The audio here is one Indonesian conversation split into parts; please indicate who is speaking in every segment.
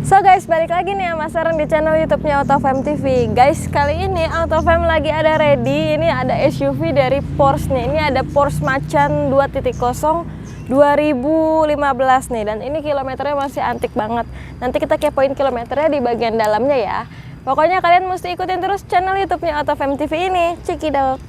Speaker 1: So guys, balik lagi nih sama Sarang di channel YouTube-nya AutoFam TV. Guys, kali ini AutoFam lagi ada ready. Ini ada SUV dari Porsche nih. Ini ada Porsche Macan 2.0 2015 nih. Dan ini kilometernya masih antik banget. Nanti kita kepoin kilometernya di bagian dalamnya ya. Pokoknya kalian mesti ikutin terus channel YouTube-nya AutoFam TV ini. Cekidot.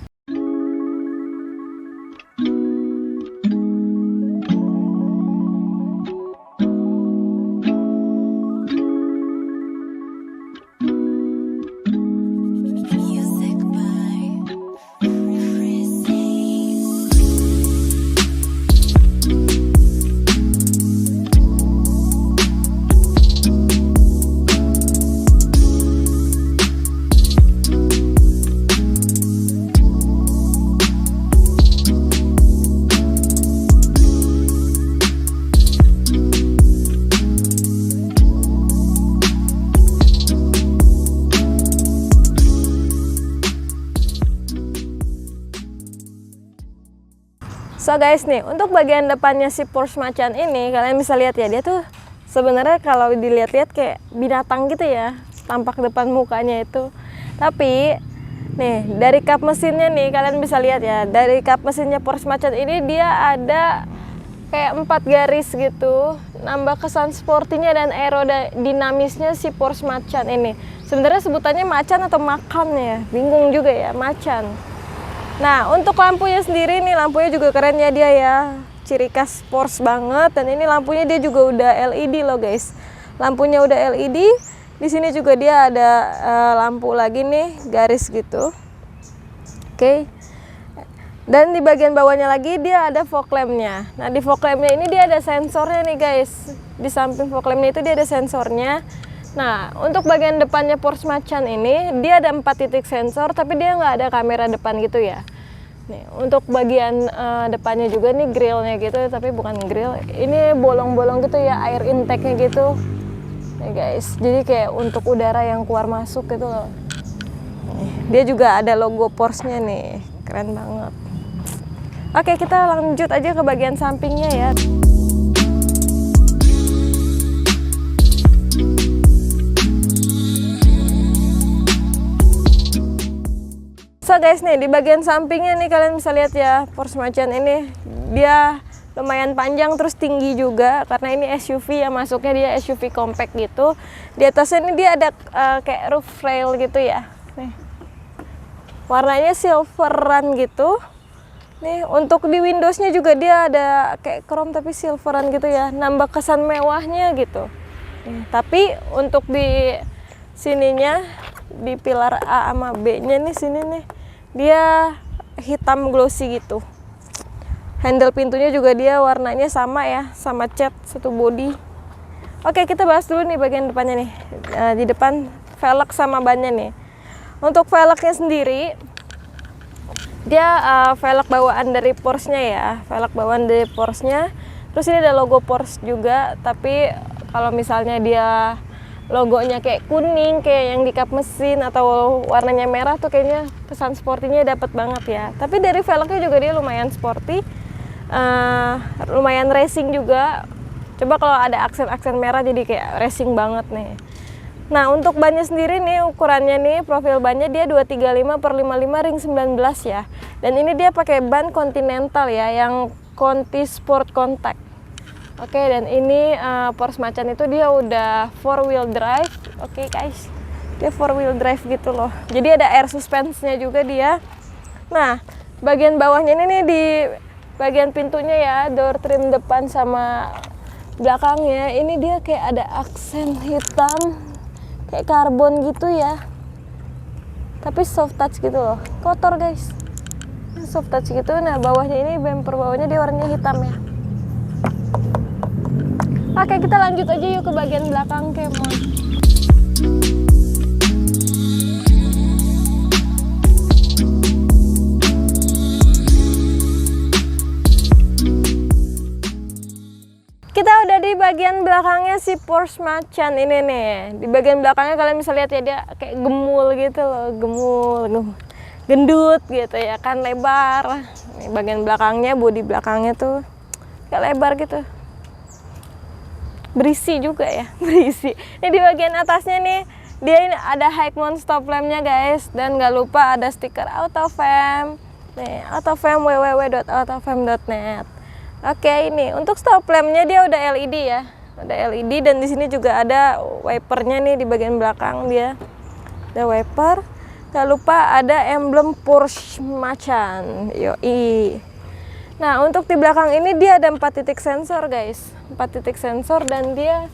Speaker 1: So guys nih, untuk bagian depannya si Porsche Macan ini kalian bisa lihat ya, dia tuh sebenarnya kalau dilihat-lihat kayak binatang gitu ya, tampak depan mukanya itu. Tapi nih dari kap mesinnya nih kalian bisa lihat ya, dari kap mesinnya Porsche Macan ini dia ada kayak 4 garis gitu, nambah kesan sportinya dan aerodinamisnya si Porsche Macan ini. Sebenarnya sebutannya Macan atau Macan ya, bingung juga ya, Macan. Nah, untuk lampunya sendiri nih, lampunya juga keren ya dia ya. Ciri khas Porsche banget, dan ini lampunya dia juga udah LED loh guys. Lampunya udah LED. Di sini juga dia ada lampu lagi nih, garis gitu. Oke. Dan di bagian bawahnya lagi dia ada fog lampnya. Nah, di fog lampnya ini dia ada sensornya nih guys. Di samping fog lampnya itu dia ada sensornya. Nah, untuk bagian depannya Porsche Macan ini dia ada 4 titik sensor, tapi dia nggak ada kamera depan gitu ya. Nih, untuk bagian depannya juga nih grillnya gitu, tapi bukan grill. Ini bolong-bolong gitu ya, air intake-nya gitu. Nih guys, jadi kayak untuk udara yang keluar masuk gitu loh. Nih, dia juga ada logo Porsche-nya nih, keren banget. Oke, kita lanjut aja ke bagian sampingnya ya. So guys nih, di bagian sampingnya nih kalian bisa lihat ya, Porsche Macan ini dia lumayan panjang terus tinggi juga, karena ini SUV ya, masuknya dia SUV compact gitu. Di atasnya ini dia ada kayak roof rail gitu ya. Nih, warnanya silveran gitu. Nih, untuk di Windowsnya juga dia ada kayak chrome tapi silveran gitu ya, nambah kesan mewahnya gitu. Nih, tapi untuk di sininya, di pilar A sama B-nya nih, sini nih dia hitam glossy gitu. Handle pintunya juga dia warnanya sama ya, sama cat satu body. Oke, kita bahas dulu nih bagian depannya nih. Di depan velg sama bannya nih. Untuk velgnya sendiri dia velg bawaan dari Porsche-nya ya, velg bawaan dari Porsche-nya. Terus ini ada logo Porsche juga, tapi kalau misalnya dia logonya kayak kuning kayak yang di kap mesin atau warnanya merah tuh kayaknya kesan sportinya dapat banget ya. Tapi dari velgnya juga dia lumayan sporty, lumayan racing juga. Coba kalau ada aksen-aksen merah jadi kayak racing banget nih. Nah, untuk bannya sendiri nih ukurannya nih, profil bannya dia 235/55 ring 19 ya. Dan ini dia pakai ban Continental ya, yang Conti Sport Contact. Oke, dan ini Porsche Macan itu dia udah 4-wheel drive. Oke guys, dia 4-wheel drive gitu loh. Jadi ada air suspense-nya juga dia. Nah, bagian bawahnya ini nih, di bagian pintunya ya, door trim depan sama belakangnya, ini dia kayak ada aksen hitam kayak karbon gitu ya. Tapi soft touch gitu loh. Kotor guys. Soft touch gitu. Nah, bawahnya ini, bumper bawahnya dia warnanya hitam ya. Oke, kita lanjut aja yuk ke bagian belakang kemon. Kita udah di bagian belakangnya si Porsche Macan ini nih. Di bagian belakangnya kalian bisa lihat ya, dia kayak gemul gitu loh, gemul. Gendut gitu ya kan, lebar. Nih, bagian belakangnya, bodi belakangnya tuh kayak lebar gitu. berisi juga ya, berisi. Ini di bagian atasnya nih, dia ini ada high mount stop lampnya guys, dan nggak lupa ada stiker AutoFam. Nih, AutoFam www.autofam.net. Oke, ini untuk stop lampnya dia udah LED ya, ada LED, dan di sini juga ada wipernya nih di bagian belakang dia, ada wiper. Gak lupa ada emblem Porsche Macan, yoi. Nah, untuk di belakang ini dia ada 4 titik sensor guys, 4 titik sensor, dan dia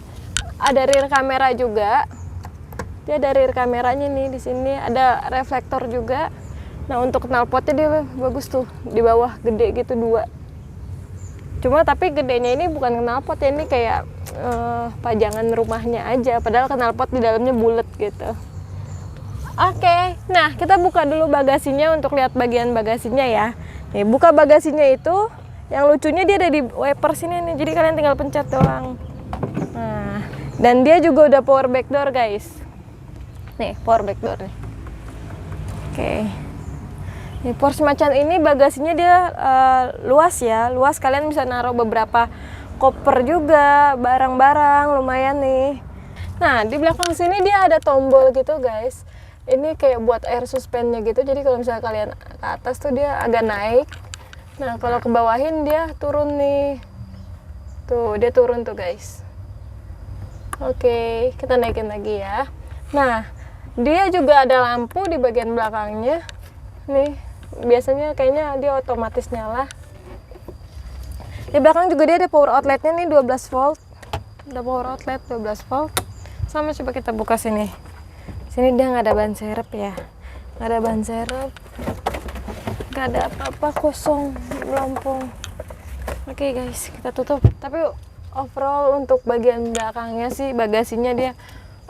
Speaker 1: ada rear kamera juga. Dia ada rear kameranya nih, di sini ada reflektor juga. Nah, untuk knalpotnya dia bagus tuh, di bawah gede gitu 2. Cuma tapi gedenya ini bukan knalpot ya, ini kayak pajangan rumahnya aja, padahal knalpot di dalamnya bulat gitu. Oke, nah kita buka dulu bagasinya untuk lihat bagian bagasinya ya. Nih, buka bagasinya itu, yang lucunya dia ada di wiper sini nih, jadi kalian tinggal pencet doang. Nah, dan dia juga udah power back door guys. Nih, power back door nih. Oke. Nih, Porsche Macan ini bagasinya dia luas ya, luas, kalian bisa naruh beberapa koper juga, barang-barang lumayan nih. Nah, di belakang sini dia ada tombol gitu guys. Ini kayak buat air suspennya gitu, jadi kalau misalnya kalian ke atas tuh dia agak naik. Nah, kalau ke bawahin dia turun nih. Tuh, dia turun tuh guys. Oke, kita naikin lagi ya. Nah, dia juga ada lampu di bagian belakangnya. Nih, biasanya kayaknya dia otomatis nyala. Di belakang juga dia ada power outletnya nih, 12 volt. Ada power outlet 12 volt. Sama, coba kita buka sini. Sini dia nggak ada ban serep ya, nggak ada ban serep, nggak ada apa-apa, kosong, melompong. Oke guys, kita tutup. Tapi overall untuk bagian belakangnya sih, bagasinya dia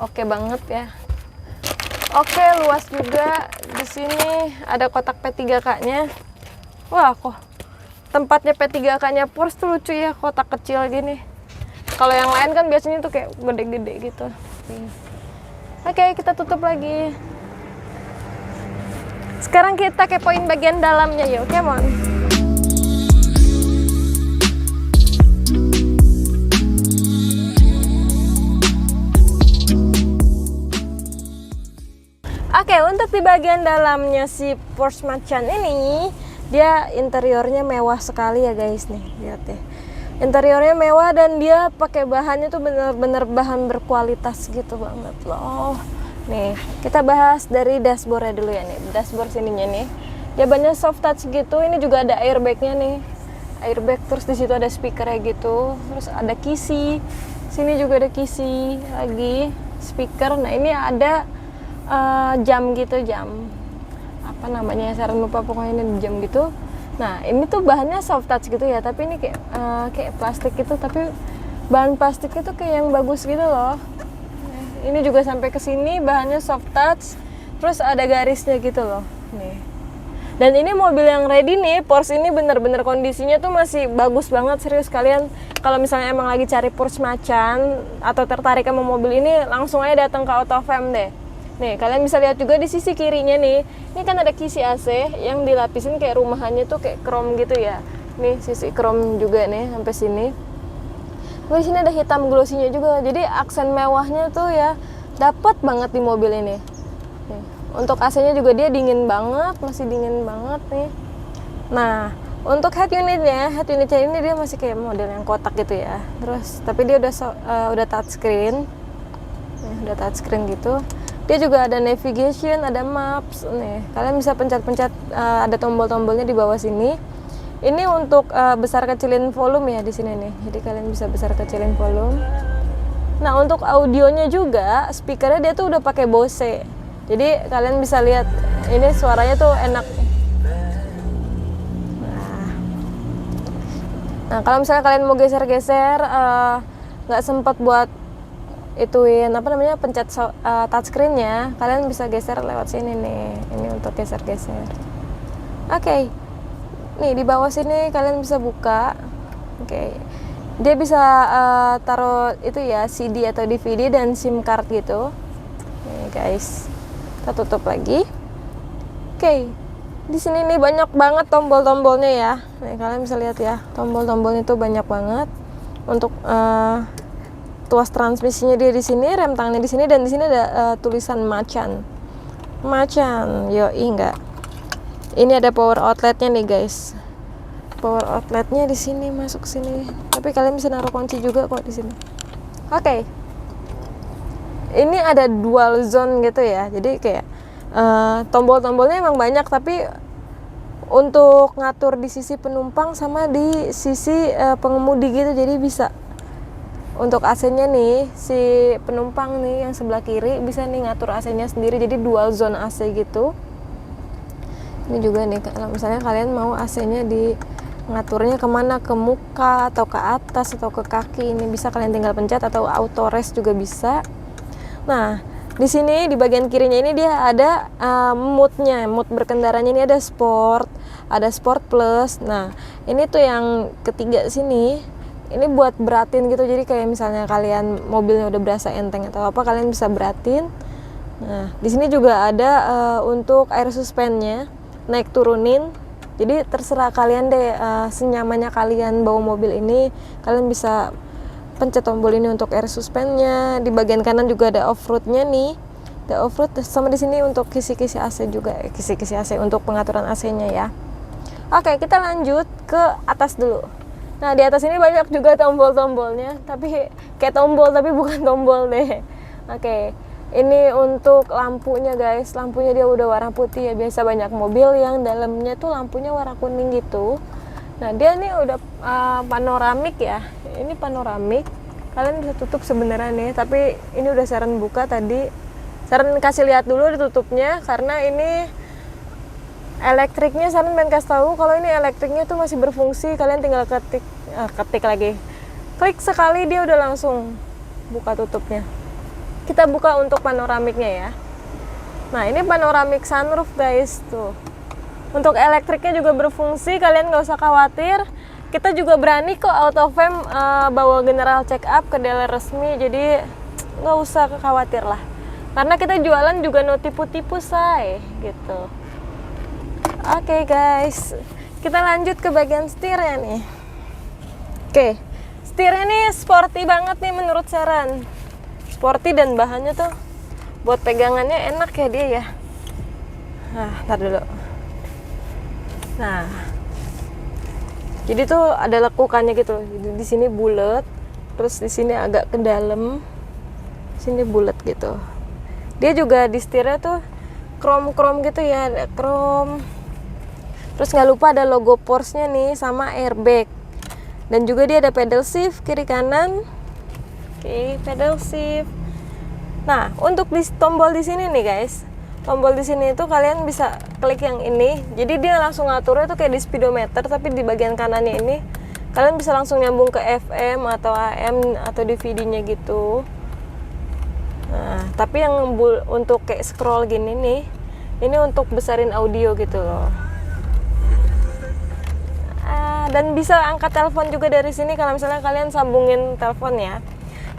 Speaker 1: oke banget ya. Oke, luas juga. Di sini ada kotak P3K-nya. Wah, kok tempatnya P3K-nya Porsche tuh lucu ya, kotak kecil gini. Kalau yang lain kan biasanya tuh kayak gede-gede gitu. Oke, kita tutup lagi. Sekarang kita kepoin bagian dalamnya yuk, come on. Oke, untuk di bagian dalamnya si Porsche Macan ini, dia interiornya mewah sekali ya guys nih, lihat deh. Interiornya mewah dan dia pakai bahannya tuh bener-bener bahan berkualitas gitu banget loh. Nih, kita bahas dari dashboardnya dulu ya nih. Dashboard sininya nih, dia banyak soft touch gitu. Ini juga ada airbagnya nih, airbag. Terus di situ ada speakernya gitu. Terus ada kisi. Sini juga ada kisi lagi, speaker. Nah, ini ada jam gitu, jam apa namanya? Saya lupa, pokoknya ini jam gitu. Nah, ini tuh bahannya soft touch gitu ya, tapi ini kayak plastik gitu, tapi bahan plastiknya tuh kayak yang bagus gitu loh. Ini juga sampai ke sini bahannya soft touch, terus ada garisnya gitu loh. Nih. Dan ini mobil yang ready nih, Porsche ini bener-bener kondisinya tuh masih bagus banget, serius. Kalian kalau misalnya emang lagi cari Porsche Macan atau tertarik sama mobil ini, langsung aja datang ke AutoFam deh. Nih, kalian bisa lihat juga di sisi kirinya nih. Ini kan ada kisi AC yang dilapisin kayak rumahannya tuh kayak chrome gitu ya. Nih, sisi chrome juga nih sampai sini. Di sini ada hitam glossinya juga. Jadi aksen mewahnya tuh ya dapat banget di mobil ini. Nih, untuk AC-nya juga dia dingin banget, masih dingin banget nih. Nah, untuk head unitnya ini dia masih kayak model yang kotak gitu ya. Terus tapi dia udah touchscreen. Nih, udah touchscreen gitu. Dia juga ada navigation, ada maps nih. Kalian bisa pencet-pencet, ada tombol-tombolnya di bawah sini. Ini untuk besar kecilin volume ya di sini nih. Jadi kalian bisa besar kecilin volume. Nah, untuk audionya juga, speakernya dia tuh udah pakai Bose. Jadi kalian bisa lihat ini suaranya tuh enak. Nah, kalau misalnya kalian mau geser-geser, nggak sempat buat ituin apa namanya pencet touchscreen-nya, kalian bisa geser lewat sini nih. Ini untuk geser-geser. Oke. Nih di bawah sini kalian bisa buka. Oke. Dia bisa taruh itu ya, CD atau DVD dan SIM card gitu. Nih guys. Kita tutup lagi. Oke. Di sini nih banyak banget tombol-tombolnya ya. Nih kalian bisa lihat ya, tombol-tombolnya tuh banyak banget untuk tuas transmisinya dia di sini, rem tangannya di sini, dan di sini ada tulisan Macan. Yoi enggak. Ini ada power outletnya nih guys. Power outletnya di sini, masuk sini. Tapi kalian bisa naruh kunci juga kok di sini. Oke. Ini ada dual zone gitu ya. Jadi kayak tombol-tombolnya emang banyak, tapi untuk ngatur di sisi penumpang sama di sisi pengemudi gitu, jadi bisa. Untuk AC-nya nih, si penumpang nih yang sebelah kiri bisa nih ngatur AC-nya sendiri, jadi dual zone AC gitu. Ini juga nih, kalau misalnya kalian mau AC-nya di ngaturnya kemana, ke muka atau ke atas atau ke kaki, ini bisa kalian tinggal pencet, atau auto rest juga bisa. Nah, di sini di bagian kirinya ini dia ada mood-nya, mood berkendaranya ini ada sport, ada sport plus. Nah, ini tuh yang ketiga sini. Ini buat beratin gitu, jadi kayak misalnya kalian mobilnya udah berasa enteng atau apa, kalian bisa beratin. Nah, di sini juga ada untuk air suspendnya, naik turunin. Jadi terserah kalian deh, senyamannya kalian bawa mobil ini, kalian bisa pencet tombol ini untuk air suspendnya. Di bagian kanan juga ada off-roadnya nih, ada off-road, sama di sini untuk kisi-kisi AC juga, kisi-kisi AC untuk pengaturan AC-nya ya. Oke, kita lanjut ke atas dulu. Nah, di atas ini banyak juga tombol-tombolnya, tapi kayak tombol tapi bukan tombol deh. Oke, ini untuk lampunya guys. Lampunya dia udah warna putih ya. Biasa banyak mobil yang dalamnya tuh lampunya warna kuning gitu. Nah, dia nih udah panoramik ya. Ini panoramik. Kalian bisa tutup sebenarnya nih, tapi ini udah Sharon buka tadi. Sharon kasih lihat dulu ditutupnya karena ini elektriknya. Sharon pengen kasih tahu kalau ini elektriknya tuh masih berfungsi. Kalian tinggal ketik lagi, klik sekali dia udah langsung buka tutupnya. Kita buka untuk panoramiknya ya. Nah, ini panoramik sunroof guys tuh. Untuk elektriknya juga berfungsi, kalian nggak usah khawatir. Kita juga berani kok AutoFam bawa general check up ke dealer resmi, jadi nggak usah khawatir lah. Karena kita jualan juga no tipu-tipu say gitu. Oke guys, kita lanjut ke bagian setirnya nih. Oke, setirnya nih sporty banget nih menurut Sharon. Sporty dan bahannya tuh buat pegangannya enak ya dia ya. Nah, ntar dulu. Nah, jadi tuh ada lekukannya gitu. Di sini bulat, terus di sini agak ke dalam, sini bulat gitu. Dia juga di setirnya tuh krom gitu ya, ada krom. Terus nggak lupa ada logo Porsche-nya nih sama airbag. Dan juga dia ada pedal shift kiri kanan. Oke, pedal shift. Nah, untuk tombol di sini nih guys. Tombol di sini itu kalian bisa klik yang ini. Jadi dia langsung ngaturnya tuh kayak di speedometer, tapi di bagian kanannya ini kalian bisa langsung nyambung ke FM atau AM atau DVD-nya gitu. Nah, tapi yang untuk kayak scroll gini nih, ini untuk besarin audio gitu loh. Dan bisa angkat telepon juga dari sini kalau misalnya kalian sambungin telepon ya.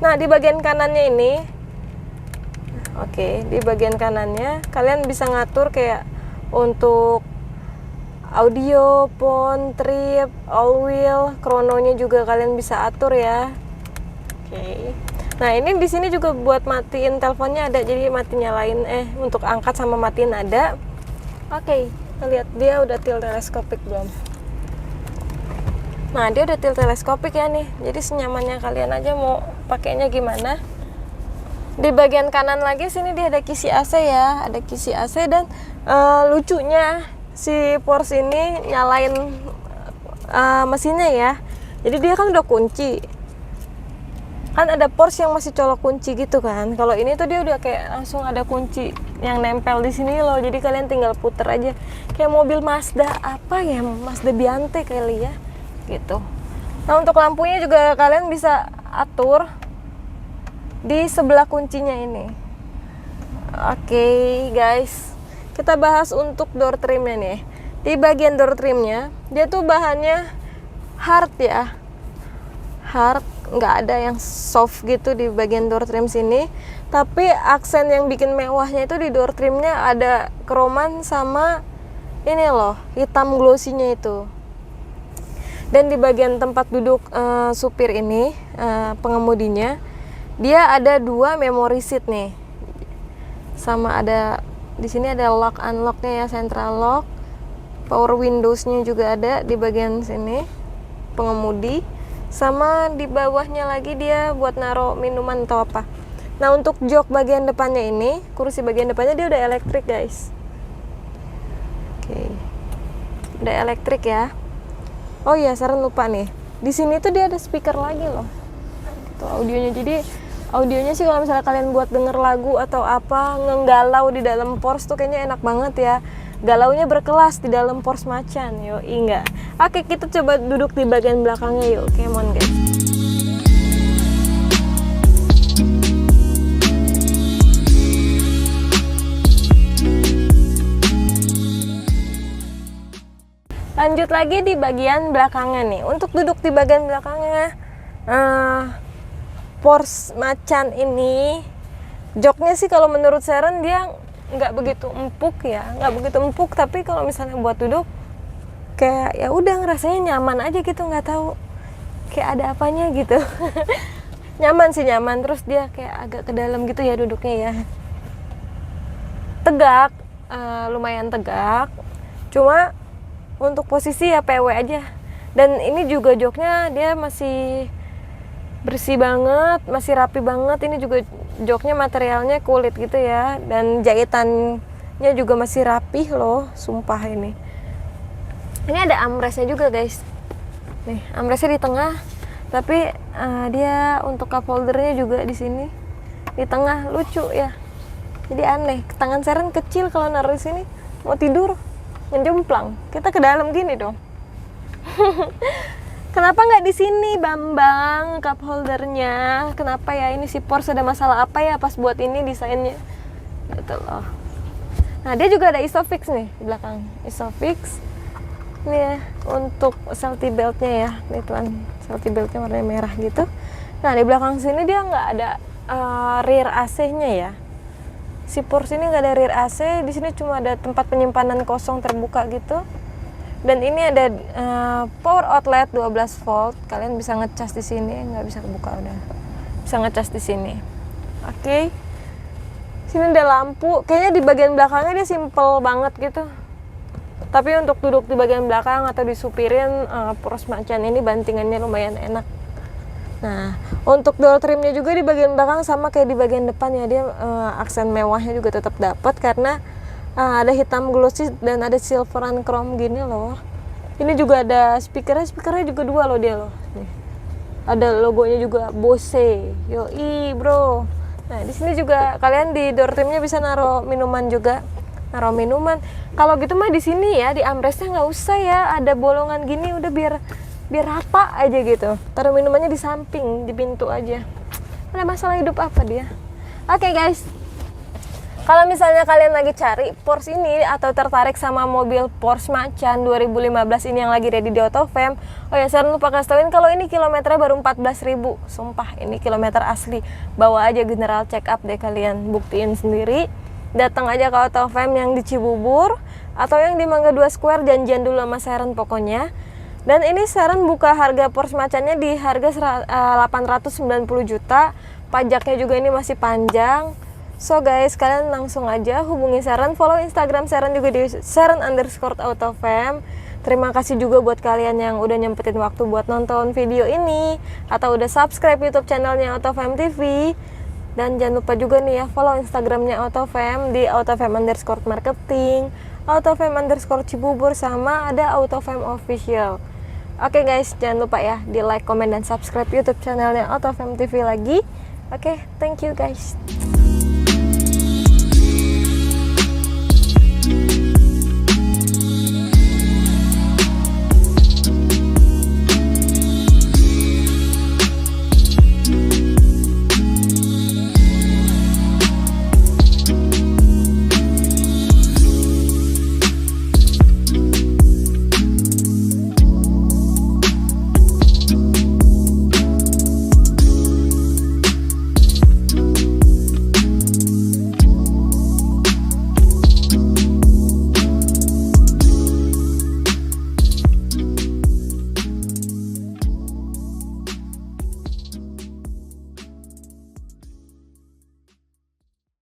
Speaker 1: Nah, di bagian kanannya ini, oke, di bagian kanannya kalian bisa ngatur kayak untuk audio, phone, trip, all wheel, krononya juga kalian bisa atur ya. Oke. Nah, ini di sini juga buat matiin teleponnya ada, jadi mati nyalain untuk angkat sama matiin ada. Oke, kita lihat dia udah tilt teleskopik belum? Nah, dia udah tilt teleskopik ya nih. Jadi senyamannya kalian aja mau pakainya gimana. Di bagian kanan lagi sini dia ada kisi AC ya, ada kisi AC. Dan lucunya si Porsche ini nyalain mesinnya ya. Jadi dia kan udah kunci. Kan ada Porsche yang masih colok kunci gitu kan. Kalau ini tuh dia udah kayak langsung ada kunci yang nempel di sini loh. Jadi kalian tinggal puter aja. Kayak mobil Mazda apa ya? Mazda Biante kali ya. Gitu. Nah, untuk lampunya juga kalian bisa atur di sebelah kuncinya ini. Oke, guys. Kita bahas untuk door trimnya nih. Di bagian door trimnya, dia tuh bahannya hard ya. Hard, nggak ada yang soft gitu di bagian door trim sini. Tapi aksen yang bikin mewahnya itu di door trimnya ada kroman sama ini loh, hitam glossy-nya itu. Dan di bagian tempat duduk supir ini, pengemudinya, Dia ada 2 memory seat nih, sama ada di sini ada lock unlocknya ya, central lock, power windowsnya juga ada di bagian sini pengemudi, sama di bawahnya lagi dia buat naruh minuman atau apa. Nah untuk jok bagian depannya ini, kursi bagian depannya dia udah elektrik guys. Oke, udah elektrik ya. Oh iya, Sharon lupa nih, di sini tuh dia ada speaker lagi loh, tuh audionya. Jadi audionya sih kalau misalnya kalian buat denger lagu atau apa, ngenggalau di dalam Porsche tuh kayaknya enak banget ya. Galaunya berkelas di dalam Porsche Macan. Yuk, enggak. Oke, kita coba duduk di bagian belakangnya yuk. Come on guys. Lanjut lagi di bagian belakangnya nih. Untuk duduk di bagian belakangnya, Porsche Macan ini joknya sih kalau menurut Sharon dia nggak begitu empuk ya, nggak begitu empuk, tapi kalau misalnya buat duduk kayak ya udah ngerasanya nyaman aja gitu, nggak tahu kayak ada apanya gitu. Nyaman sih, nyaman. Terus dia kayak agak ke dalam gitu ya duduknya ya, tegak, lumayan tegak, cuma untuk posisi ya PW aja. Dan ini juga joknya dia masih bersih banget, masih rapi banget. Ini juga joknya materialnya kulit gitu ya, dan jahitannya juga masih rapih loh, sumpah ini. Ini ada armrestnya juga guys. Nih, armrestnya di tengah, tapi dia untuk cup holdernya juga di sini di tengah, lucu ya. Jadi aneh, tangan Sharon kecil kalau naruh di sini, mau tidur menjomplang, kita ke dalam gini dong. Kenapa nggak di sini Bambang cup holdernya? Kenapa ya, ini si Porsche ada masalah apa ya pas buat ini desainnya? Gitu loh. Nah dia juga ada Isofix nih di belakang, Isofix. Ini ya untuk safety beltnya ya, nih tuan, safety beltnya warna merah gitu. Nah di belakang sini dia nggak ada rear AC-nya ya. Si Porsche ini nggak ada rear AC, di sini cuma ada tempat penyimpanan kosong terbuka gitu. Dan ini ada power outlet 12 volt. Kalian bisa ngecas di sini, nggak bisa kebuka udah. Bisa ngecas di sini. Oke. Sini ada lampu. Kayaknya di bagian belakangnya dia simple banget gitu. Tapi untuk duduk di bagian belakang atau disupirin, Porsche Macan ini bantingannya lumayan enak. Nah, untuk door trimnya juga di bagian belakang sama kayak di bagian depan ya, dia aksen mewahnya juga tetap dapat karena ada hitam glossy dan ada silveran chrome gini loh. Ini juga ada speakernya juga 2 loh dia loh. Nih. Ada logonya juga Bose. Yoi, bro. Nah, di sini juga kalian di door trimnya bisa naruh minuman juga. Naruh minuman. Kalau gitu mah di sini ya, di armrestnya nggak usah ya ada bolongan gini, udah biar rata aja gitu. Taruh minumannya di samping, di pintu aja. Ada masalah hidup apa dia? Oke, guys. Kalau misalnya kalian lagi cari Porsche ini atau tertarik sama mobil Porsche Macan 2015 ini yang lagi ready di AutoFam, oh ya saya lupa kasih tauin kalau ini kilometernya baru 14.000. Sumpah ini kilometer asli. Bawa aja general check up deh kalian, buktiin sendiri. Datang aja ke AutoFam yang di Cibubur atau yang di Mangga 2 Square, janjian dulu sama Sharon pokoknya. Dan ini Sharon buka harga Porsche Macannya di harga 890 juta. Pajaknya juga ini masih panjang. So guys, kalian langsung aja hubungi Sharon, follow Instagram Sharon juga di Sharon_AutoFam. Terima kasih juga buat kalian yang udah nyempetin waktu buat nonton video ini atau udah subscribe YouTube channelnya AutoFam TV. Dan jangan lupa juga nih ya, follow Instagramnya AutoFam di AutoFam_marketing, AutoFam_Cibubur, sama ada AutoFam Official. Oke guys, jangan lupa ya di like, comment, dan subscribe YouTube channelnya AutoFam TV lagi. Oke, thank you guys.